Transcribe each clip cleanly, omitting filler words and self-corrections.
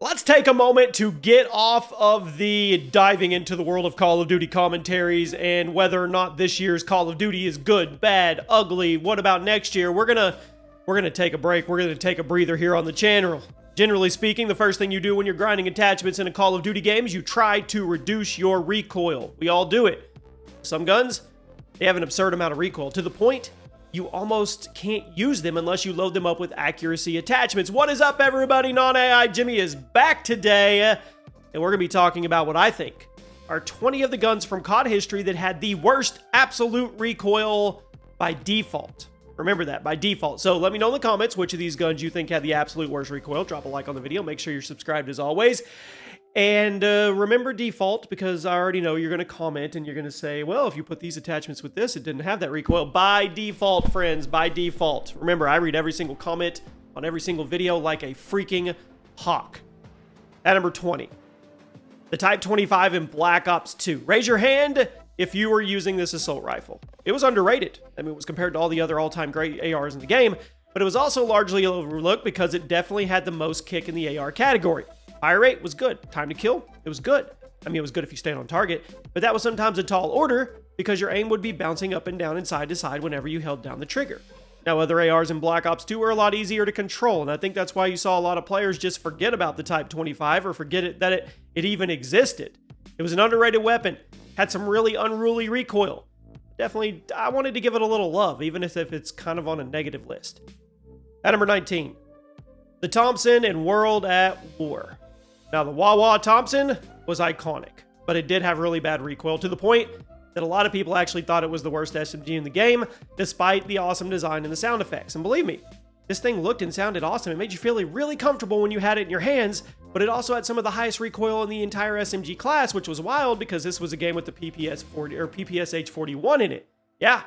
Let's take a moment to get off of the diving into the world of Call of Duty commentaries and whether or not this year's Call of Duty is good, bad, ugly. What about next year? We're gonna take a break. We're gonna take a breather here on the channel. Generally speaking, the first thing you do when you're grinding attachments in a Call of Duty game is you try to reduce your recoil. We all do it. Some guns, they have an absurd amount of recoil to the point you almost can't use them unless you load them up with accuracy attachments. What is up, everybody? Non-AI Jimmy is back today, and we're going to be talking about what I think are 20 of the guns from COD history that had the worst absolute recoil by default. Remember that, by default. So let me know in the comments which of these guns you think had the absolute worst recoil. Drop a like on the video. Make sure you're subscribed as always. And remember default, because I already know you're going to comment and you're going to say, well, if you put these attachments with this, it didn't have that recoil. By default, friends, by default. Remember, I read every single comment on every single video like a freaking hawk. At number 20, the Type 25 in Black Ops 2. Raise your hand if you were using this assault rifle. It was underrated. I mean, it was compared to all the other all-time great ARs in the game, but it was also largely overlooked because it definitely had the most kick in the AR category. Fire rate was good. Time to kill, it was good. I mean, it was good if you stayed on target, but that was sometimes a tall order because your aim would be bouncing up and down and side to side whenever you held down the trigger. Now, other ARs in Black Ops 2 were a lot easier to control, and I think that's why you saw a lot of players just forget about the Type 25 or forget that it even existed. It was an underrated weapon, had some really unruly recoil. Definitely, I wanted to give it a little love, even if it's kind of on a negative list. At number 19, the Thompson in World at War. Now, the Wah-Wah Thompson was iconic, but it did have really bad recoil to the point that a lot of people actually thought it was the worst SMG in the game, despite the awesome design and the sound effects. And believe me, this thing looked and sounded awesome. It made you feel really comfortable when you had it in your hands, but it also had some of the highest recoil in the entire SMG class, which was wild because this was a game with the PPSH 41 in it. Yeah,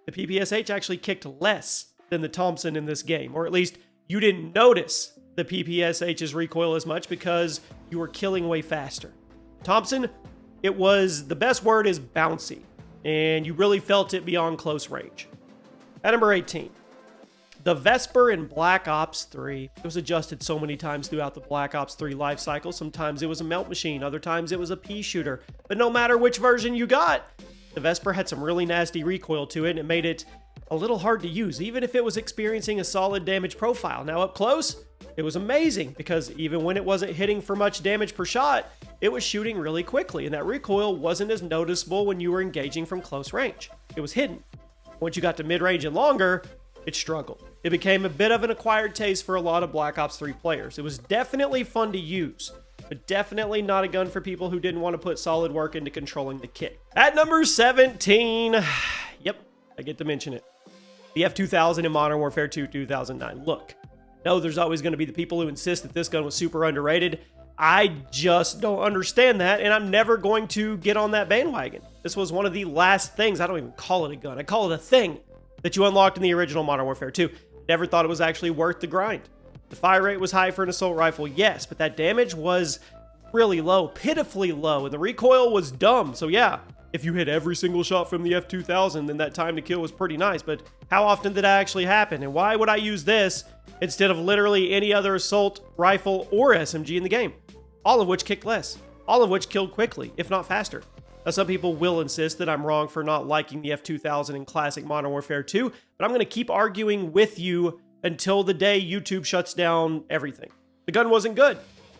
the PPSH actually kicked less than the Thompson in this game, or at least you didn't notice the PPSH's recoil as much because you were killing way faster. Thompson, it was, the best word is bouncy, and you really felt it beyond close range. At number 18, the Vesper in Black Ops 3. It was adjusted so many times throughout the Black Ops 3 life cycle. Sometimes it was a melt machine, other times it was a pea shooter. But no matter which version you got, the Vesper had some really nasty recoil to it, and it made it a little hard to use, even if it was experiencing a solid damage profile. Now up close, it was amazing because even when it wasn't hitting for much damage per shot, it was shooting really quickly, and that recoil wasn't as noticeable when you were engaging from close range. It was hidden. Once you got to mid-range and longer, it struggled. It became a bit of an acquired taste for a lot of Black Ops 3 players. It was definitely fun to use, but definitely not a gun for people who didn't want to put solid work into controlling the kick. At number 17, yep, I get to mention it. The F2000 in Modern Warfare 2 2009. Look, no, there's always going to be the people who insist that this gun was super underrated. I just don't understand that, and I'm never going to get on that bandwagon. This was one of the last things, I don't even call it a gun, I call it a thing that you unlocked in the original Modern Warfare 2. Never thought it was actually worth the grind. The fire rate was high for an assault rifle, yes, but that damage was really low, pitifully low, and the recoil was dumb. So yeah, if you hit every single shot from the F2000, then that time to kill was pretty nice, but how often did that actually happen? And why would I use this instead of literally any other assault rifle or SMG in the game? All of which kicked less, all of which killed quickly, if not faster. Now, some people will insist that I'm wrong for not liking the F2000 in classic Modern Warfare 2, but I'm going to keep arguing with you until the day YouTube shuts down everything. The gun wasn't good.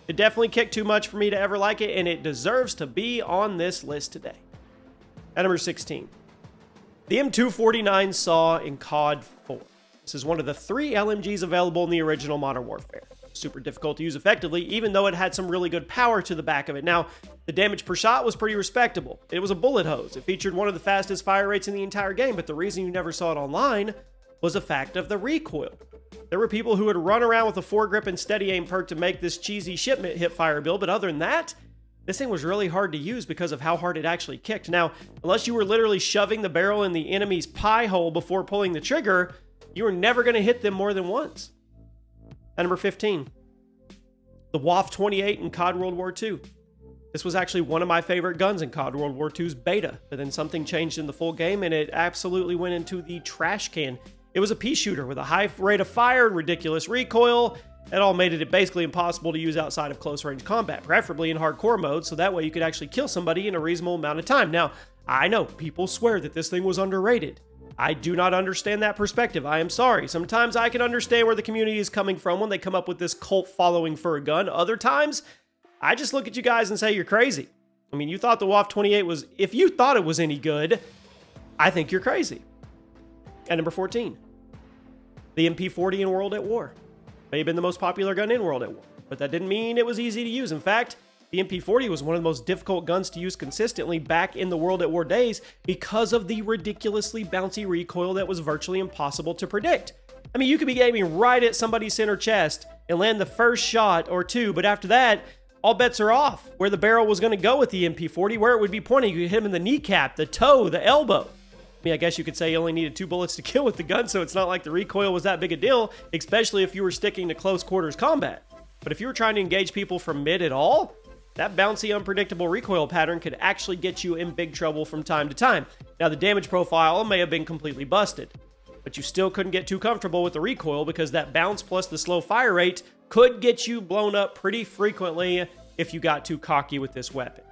It definitely kicked too much for me to ever like it, and it deserves to be on this list today. At number 16, the M249 SAW in COD 4. This is one of the 3 LMGs available in the original Modern Warfare. Super difficult to use effectively, even though it had some really good power to the back of it. Now, the damage per shot was pretty respectable. It was a bullet hose. It featured one of the fastest fire rates in the entire game, but the reason you never saw it online was the fact of the recoil. There were people who would run around with a foregrip and steady aim perk to make this cheesy shipment hip fire build, but other than that, this thing was really hard to use because of how hard it actually kicked. Now, unless you were literally shoving the barrel in the enemy's pie hole before pulling the trigger, you were never going to hit them more than once. At number 15, the WAF 28 in COD World War II. This was actually one of my favorite guns in COD World War II's beta, but then something changed in the full game and it absolutely went into the trash can. It was a pea shooter with a high rate of fire and ridiculous recoil, That all made it basically impossible to use outside of close range combat, preferably in hardcore mode, so that way you could actually kill somebody in a reasonable amount of time. Now, I know people swear that this thing was underrated. I do not understand that perspective. I am sorry. Sometimes I can understand where the community is coming from when they come up with this cult following for a gun. Other times, I just look at you guys and say you're crazy. I mean, you thought the WAF 28 was, if you thought it was any good, I think you're crazy. At number 14, the MP40 in World at War. May have been the most popular gun in World at War, but that didn't mean it was easy to use. In fact, the MP40 was one of the most difficult guns to use consistently back in the World at War days because of the ridiculously bouncy recoil that was virtually impossible to predict. I mean, you could be aiming right at somebody's center chest and land the first shot or two, but after that, all bets are off. Where the barrel was going to go with the MP40, where it would be pointing, you could hit him in the kneecap, the toe, the elbow. I mean, I guess you could say you only needed 2 bullets to kill with the gun, so it's not like the recoil was that big a deal, especially if you were sticking to close quarters combat. But if you were trying to engage people from mid at all, that bouncy, unpredictable recoil pattern could actually get you in big trouble from time to time. Now, the damage profile may have been completely busted, but you still couldn't get too comfortable with the recoil because that bounce plus the slow fire rate could get you blown up pretty frequently if you got too cocky with this weapon.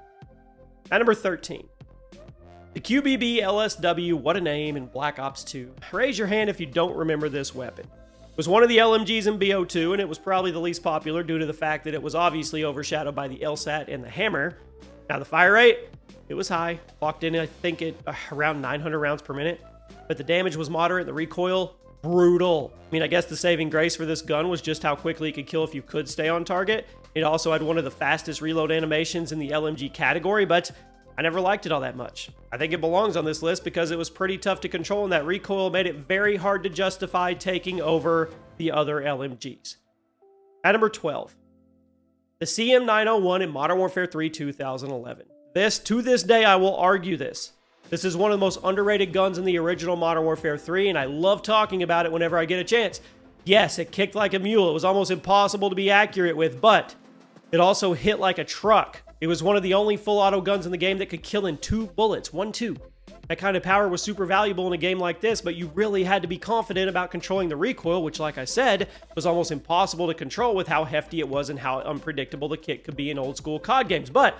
At number 13, the QBB LSW, what a name, in Black Ops 2. Raise your hand if you don't remember this weapon. It was one of the LMGs in BO2, and it was probably the least popular due to the fact that it was obviously overshadowed by the LSAT and the Hammer. Now, the fire rate, it was high. Clocked in, I think, at around 900 rounds per minute. But the damage was moderate, the recoil, brutal. I mean, I guess the saving grace for this gun was just how quickly it could kill if you could stay on target. It also had one of the fastest reload animations in the LMG category, but I never liked it all that much. I think it belongs on this list because it was pretty tough to control, and that recoil made it very hard to justify taking over the other LMGs. At number 12, the CM901 in Modern Warfare 3 2011. To this day, I will argue this. This is one of the most underrated guns in the original Modern Warfare 3, and I love talking about it whenever I get a chance. Yes, it kicked like a mule. It was almost impossible to be accurate with, but it also hit like a truck. It was one of the only full auto guns in the game that could kill in 2 bullets, 1-2. That kind of power was super valuable in a game like this, but you really had to be confident about controlling the recoil, which, like I said, was almost impossible to control with how hefty it was and how unpredictable the kick could be in old school COD games. But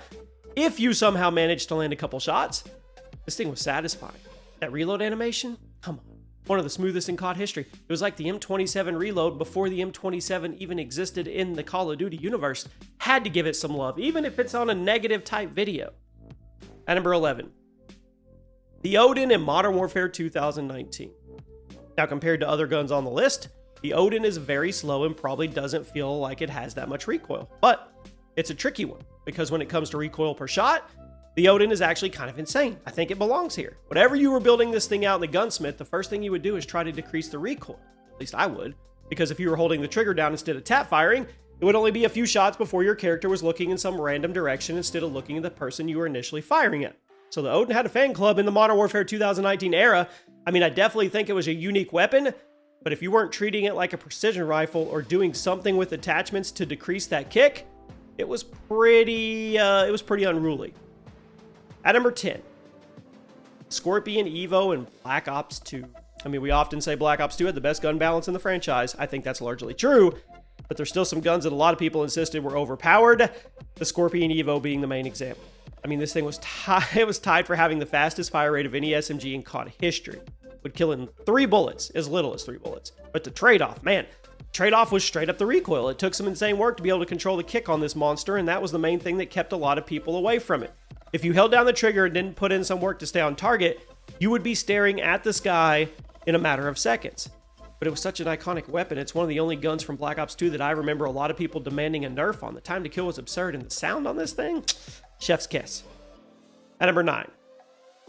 if you somehow managed to land a couple shots, this thing was satisfying. That reload animation, come on. One of the smoothest in COD history. It was like the M27 reload before the M27 even existed in the Call of Duty universe. Had to give it some love, even if it's on a negative type video. At number 11, the Odin in Modern Warfare 2019. Now, compared to other guns on the list, the Odin is very slow and probably doesn't feel like it has that much recoil. But it's a tricky one, because when it comes to recoil per shot, the Odin is actually kind of insane. I think it belongs here. Whatever you were building this thing out in the gunsmith, the first thing you would do is try to decrease the recoil. At least I would. Because if you were holding the trigger down instead of tap firing, it would only be a few shots before your character was looking in some random direction instead of looking at the person you were initially firing at. So the Odin had a fan club in the Modern Warfare 2019 era. I mean, I definitely think it was a unique weapon, but if you weren't treating it like a precision rifle or doing something with attachments to decrease that kick, it was pretty unruly. At number 10, Scorpion Evo and Black Ops 2. I mean, we often say Black Ops 2 had the best gun balance in the franchise. I think that's largely true, but there's still some guns that a lot of people insisted were overpowered, the Scorpion Evo being the main example. I mean, this thing was tied for having the fastest fire rate of any SMG in COD history. Would kill in 3 bullets, as little as 3 bullets. But the trade-off, man, trade-off was straight up the recoil. It took some insane work to be able to control the kick on this monster, and that was the main thing that kept a lot of people away from it. If you held down the trigger and didn't put in some work to stay on target, you would be staring at the sky in a matter of seconds. But it was such an iconic weapon. It's one of the only guns from Black Ops 2 that I remember a lot of people demanding a nerf on. The time to kill was absurd, and the sound on this thing, chef's kiss. At number 9,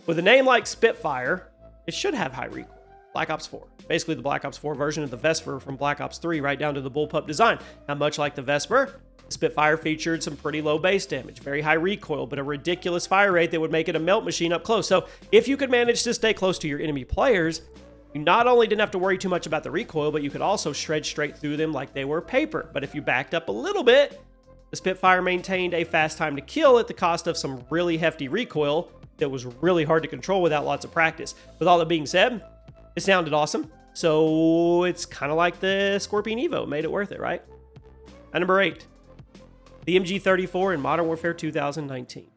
with a name like Spitfire, it should have high recoil. Black Ops 4. Basically the Black Ops 4 version of the Vesper from Black Ops 3, right down to the bullpup design. Now, much like the Vesper, the Spitfire featured some pretty low base damage, very high recoil, but a ridiculous fire rate that would make it a melt machine up close. So if you could manage to stay close to your enemy players, you not only didn't have to worry too much about the recoil, but you could also shred straight through them like they were paper. But if you backed up a little bit, the Spitfire maintained a fast time to kill at the cost of some really hefty recoil that was really hard to control without lots of practice. With all that being said, it sounded awesome. So it's kind of like the Scorpion Evo. Made it worth it, right? At number 8, the MG34 in Modern Warfare 2019.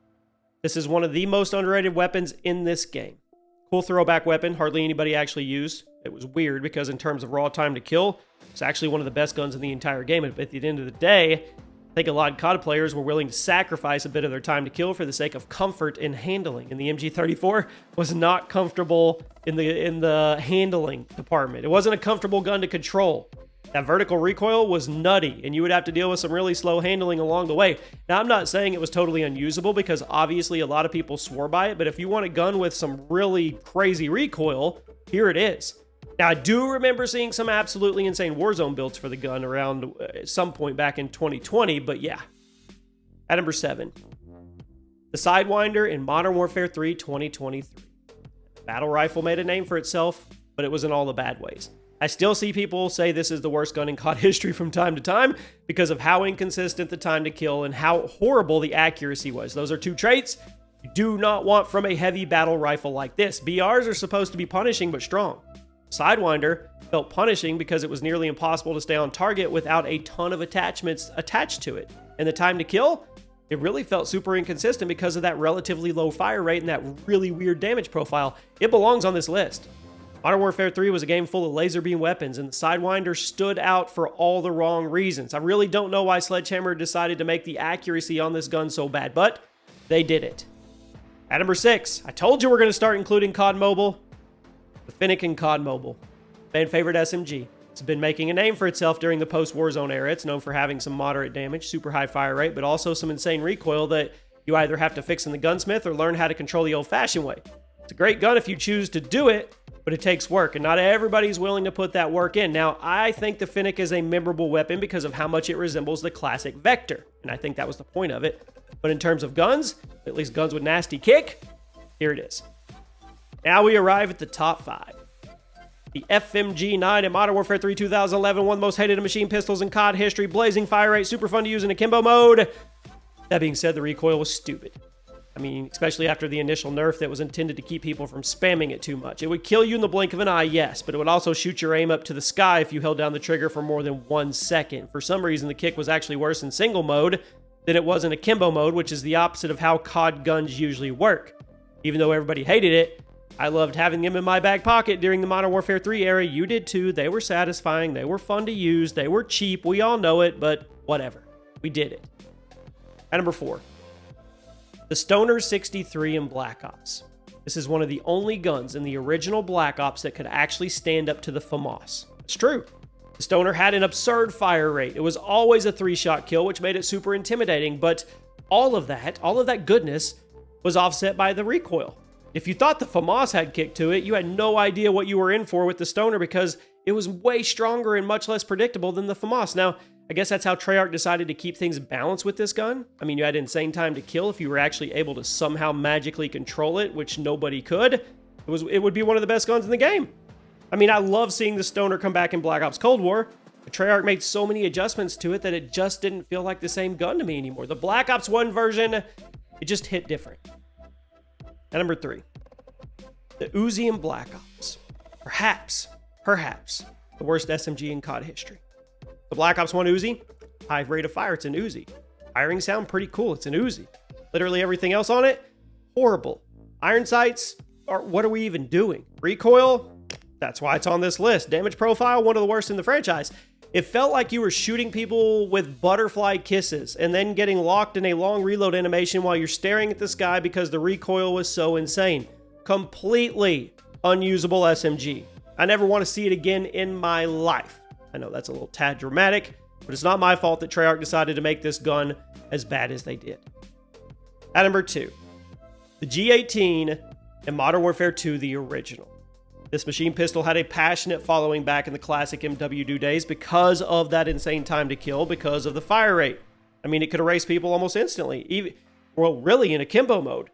This is one of the most underrated weapons in this game. Cool throwback weapon, hardly anybody actually used. It was weird because in terms of raw time to kill, it's actually one of the best guns in the entire game. But at the end of the day, I think a lot of COD players were willing to sacrifice a bit of their time to kill for the sake of comfort in handling. And the MG34 was not comfortable in the handling department. It wasn't a comfortable gun to control. That vertical recoil was nutty, and you would have to deal with some really slow handling along the way. Now, I'm not saying it was totally unusable because obviously a lot of people swore by it, but if you want a gun with some really crazy recoil, here it is. Now, I do remember seeing some absolutely insane Warzone builds for the gun around some point back in 2020, but yeah. At number 7, the Sidewinder in Modern Warfare 3 2023. The battle rifle made a name for itself, but it was in all the bad ways. I still see people say this is the worst gun in COD history from time to time because of how inconsistent the time to kill and how horrible the accuracy was. Those are two traits you do not want from a heavy battle rifle like this. BRs are supposed to be punishing but strong. Sidewinder felt punishing because it was nearly impossible to stay on target without a ton of attachments attached to it. And the time to kill, it really felt super inconsistent because of that relatively low fire rate and that really weird damage profile. It belongs on this list. Modern Warfare 3 was a game full of laser beam weapons, and the Sidewinder stood out for all the wrong reasons. I really don't know why Sledgehammer decided to make the accuracy on this gun so bad, but they did it. At number 6, I told you we're going to start including COD Mobile. The Fennec in COD Mobile. Fan favorite SMG. It's been making a name for itself during the post-Warzone era. It's known for having some moderate damage, super high fire rate, but also some insane recoil that you either have to fix in the gunsmith or learn how to control the old-fashioned way. It's a great gun if you choose to do it, but it takes work, and not everybody's willing to put that work in. Now, I think the Fennec is a memorable weapon because of how much it resembles the classic Vector, and I think that was the point of it. But in terms of guns, at least guns with nasty kick, here it is. Now we arrive at the top 5. The SMG-9 in Modern Warfare 3 2011, one of the most hated machine pistols in COD history, blazing fire rate, super fun to use in akimbo mode. That being said, the recoil was stupid. I mean, especially after the initial nerf that was intended to keep people from spamming it too much. It would kill you in the blink of an eye, yes, but it would also shoot your aim up to the sky if you held down the trigger for more than 1 second. For some reason, the kick was actually worse in single mode than it was in akimbo mode, which is the opposite of how COD guns usually work. Even though everybody hated it, I loved having them in my back pocket during the Modern Warfare 3 era. You did too. They were satisfying. They were fun to use. They were cheap. We all know it, but whatever. We did it. At number 4. The Stoner 63 in Black Ops. This is one of the only guns in the original Black Ops that could actually stand up to the FAMAS. It's true. The Stoner had an absurd fire rate. It was always a 3-shot kill, which made it super intimidating, but all of that goodness was offset by the recoil. If you thought the FAMAS had kick to it, you had no idea what you were in for with the Stoner because it was way stronger and much less predictable than the FAMAS. Now, I guess that's how Treyarch decided to keep things balanced with this gun. I mean, you had insane time to kill if you were actually able to somehow magically control it, which nobody could. It would be one of the best guns in the game. I mean, I love seeing the Stoner come back in Black Ops Cold War, but Treyarch made so many adjustments to it that it just didn't feel like the same gun to me anymore. The Black Ops 1 version, it just hit different. At number 3, the Uzi in Black Ops. Perhaps the worst SMG in COD history. The Black Ops 1 Uzi, high rate of fire, it's an Uzi. Firing sound, pretty cool, it's an Uzi. Literally everything else on it, horrible. Iron sights, what are we even doing? Recoil, that's why it's on this list. Damage profile, one of the worst in the franchise. It felt like you were shooting people with butterfly kisses and then getting locked in a long reload animation while you're staring at the sky because the recoil was so insane. Completely unusable SMG. I never want to see it again in my life. I know that's a little tad dramatic, but it's not my fault that Treyarch decided to make this gun as bad as they did. At number 2, the G18 in Modern Warfare 2, the original. This machine pistol had a passionate following back in the classic MW2 days because of that insane time to kill, because of the fire rate. I mean, it could erase people almost instantly, really in akimbo mode.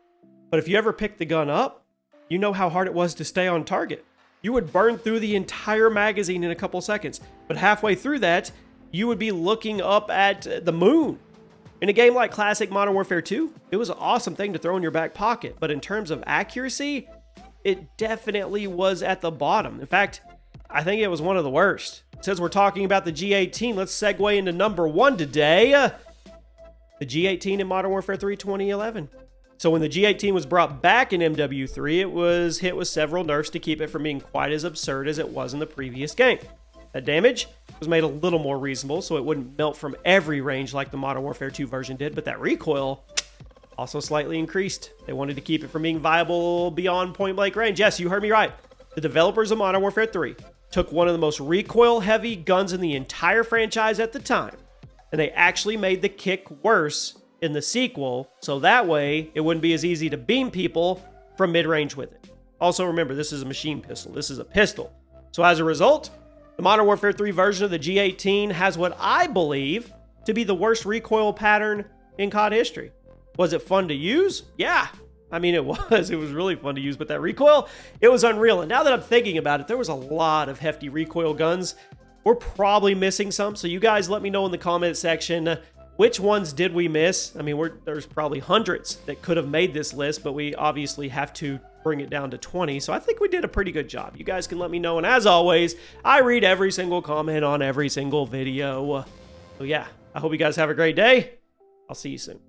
But if you ever picked the gun up, you know how hard it was to stay on target. You would burn through the entire magazine in a couple seconds, but halfway through that, you would be looking up at the moon. In a game like classic Modern Warfare 2, it was an awesome thing to throw in your back pocket, but in terms of accuracy, it definitely was at the bottom. In fact, I think it was one of the worst. Since we're talking about the G18, let's segue into number 1 today. The G18 in Modern Warfare 3 2011. So when the G18 was brought back in MW3, it was hit with several nerfs to keep it from being quite as absurd as it was in the previous game. That damage was made a little more reasonable, so it wouldn't melt from every range like the Modern Warfare 2 version did, but that recoil also slightly increased. They wanted to keep it from being viable beyond point-blank range. Yes, you heard me right. The developers of Modern Warfare 3 took one of the most recoil-heavy guns in the entire franchise at the time, and they actually made the kick worse in the sequel, so that way it wouldn't be as easy to beam people from mid-range with it. Also remember, this is a machine pistol. This is a pistol. So as a result, the Modern Warfare 3 version of the G18 has what I believe to be the worst recoil pattern in COD history. Was it fun to use? Yeah. I mean, it was. It was really fun to use, but that recoil, it was unreal. And now that I'm thinking about it, there was a lot of hefty recoil guns. We're probably missing some, so you guys let me know in the comment section which ones did we miss. I mean, there's probably hundreds that could have made this list, but we obviously have to bring it down to 20, so I think we did a pretty good job. You guys can let me know, and as always, I read every single comment on every single video. So yeah, I hope you guys have a great day. I'll see you soon.